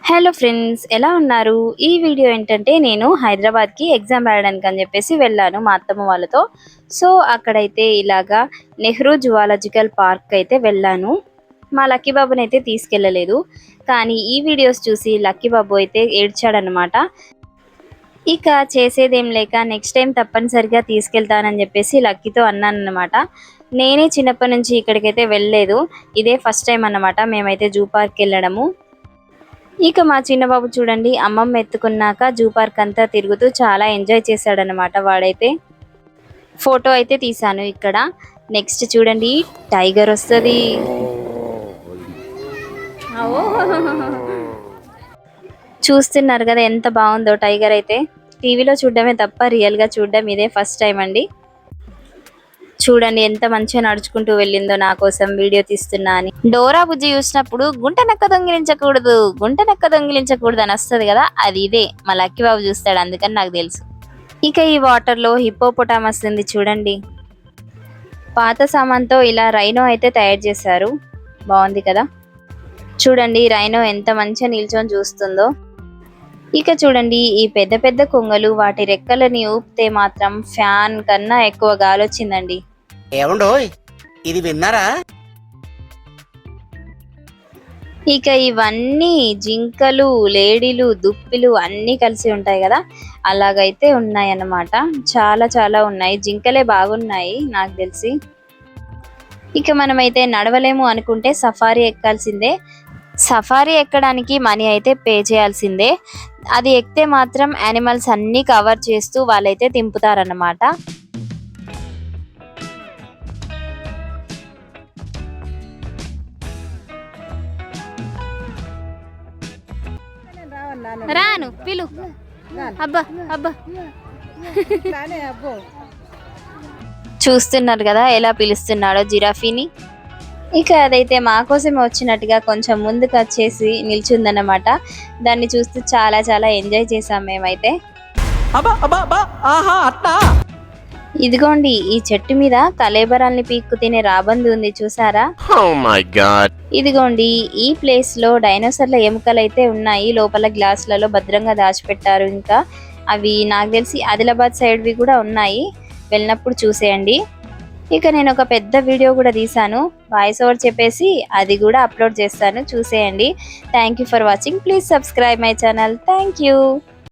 Hello friends, ఎలా ఉన్నారు? ఈ వీడియో ఏంటంటే నేను హైదరాబాద్కి ఎగ్జామ్ రాయడానికి అని చెప్పేసి వెళ్ళాను మా అత్తమ్మ వాళ్ళతో. సో అక్కడైతే ఇలాగా నెహ్రూ జువాలజికల్ పార్క్ అయితే వెళ్ళాను. మా లక్కీ బాబుని అయితే తీసుకెళ్ళలేదు, కానీ ఈ వీడియోస్ చూసి లక్కీ బాబు అయితే ఏడ్చాడనమాట. ఇక చేసేదేం లేక నెక్స్ట్ టైం తప్పనిసరిగా తీసుకెళ్తానని చెప్పేసి లక్కీతో అన్నానన్నమాట. నేనే చిన్నప్పటి నుంచి ఇక్కడికైతే వెళ్ళలేదు, ఇదే ఫస్ట్ టైం అన్నమాట మేమైతే జూ పార్క్ వెళ్ళడము. ఇక మా చిన్న బాబు చూడండి, అమ్మమ్మ ఎత్తుకున్నాక జూ పార్క్ అంతా తిరుగుతూ చాలా ఎంజాయ్ చేశాడనమాట వాడైతే. ఫోటో అయితే తీసాను ఇక్కడ. నెక్స్ట్ చూడండి, టైగర్ వస్తుంది. చూస్తున్నారు కదా ఎంత బాగుందో టైగర్ అయితే. టీవీలో చూడడమే తప్ప రియల్గా చూడడం ఇదే ఫస్ట్ టైం అండి. చూడండి ఎంత మంచిగా నడుచుకుంటూ వెళ్ళిందో నా కోసం వీడియో తీస్తున్నా అని. డోరా బుజ్జి చూసినప్పుడు గుంట నక్క దొంగిలించకూడదు, గుంట నక్క దొంగిలించకూడదు అని వస్తుంది కదా, అది ఇదే మా లక్కీ బాబు చూస్తాడు, అందుకని నాకు తెలుసు. ఇక ఈ వాటర్ లో హిప్పోపొటామస్ ఉంది చూడండి. పాత సామాన్తో ఇలా రైనో అయితే తయారు చేశారు, బాగుంది కదా. చూడండి రైనో ఎంత మంచిగా నిల్చొని చూస్తుందో. ఇక చూడండి ఈ పెద్ద పెద్ద కొంగలు వాటి రెక్కలని ఊపితే మాత్రం ఫ్యాన్ కన్నా ఎక్కువ గాలి వచ్చిందండి. ఏమండోయ్ ఇది విన్నారా? ఇక ఇవన్నీ జింకలు, లేడీలు, దుప్పిలు అన్నీ కలిసి ఉంటాయి కదా, అలాగైతే ఉన్నాయన్నమాట. చాలా చాలా ఉన్నాయి, జింకలే బాగున్నాయి నాకు తెలిసి. ఇక మనమైతే నడవలేము అనుకుంటే సఫారీ ఎక్కాల్సిందే. సఫారీ ఎక్కడానికి మనీ అయితే పే చేయాల్సిందే. అది ఎక్కితే మాత్రం యానిమల్స్ అన్నీ కవర్ చేస్తూ వాళ్ళైతే తింపుతారన్నమాట. రాను పిలు, అబ్బా అబ్బా. చూస్తున్నారు కదా ఎలా పిలుస్తున్నాడో జిరాఫీని. ఇక అదైతే మా కోసమే వచ్చినట్టుగా కొంచెం ముందుకు వచ్చేసి నిల్చుందన్నమాట. దాన్ని చూస్తూ చాలా చాలా ఎంజాయ్ చేసాం మేమైతే. ఇదిగోండి ఈ చెట్టు మీద కలేబరాల్ని పీక్కు తినే రాబందు ఉంది చూసారా? ఇదిగోండి ఈ ప్లేస్ లో డైనోసార్ల ఎముకలు అయితే ఉన్నాయి, లోపల గ్లాసులలో భద్రంగా దాచిపెట్టారు. ఇంకా అవి నాకు తెలిసి ఆదిలాబాద్ సైడ్వి కూడా ఉన్నాయి, వెళ్ళినప్పుడు చూసేయండి. ఇక నేను ఒక పెద్ద వీడియో కూడా తీసాను, వాయిస్ ఓవర్ చెప్పేసి అది కూడా అప్లోడ్ చేస్తాను, చూసేయండి. Thank you for watching. Please subscribe my channel. Thank you.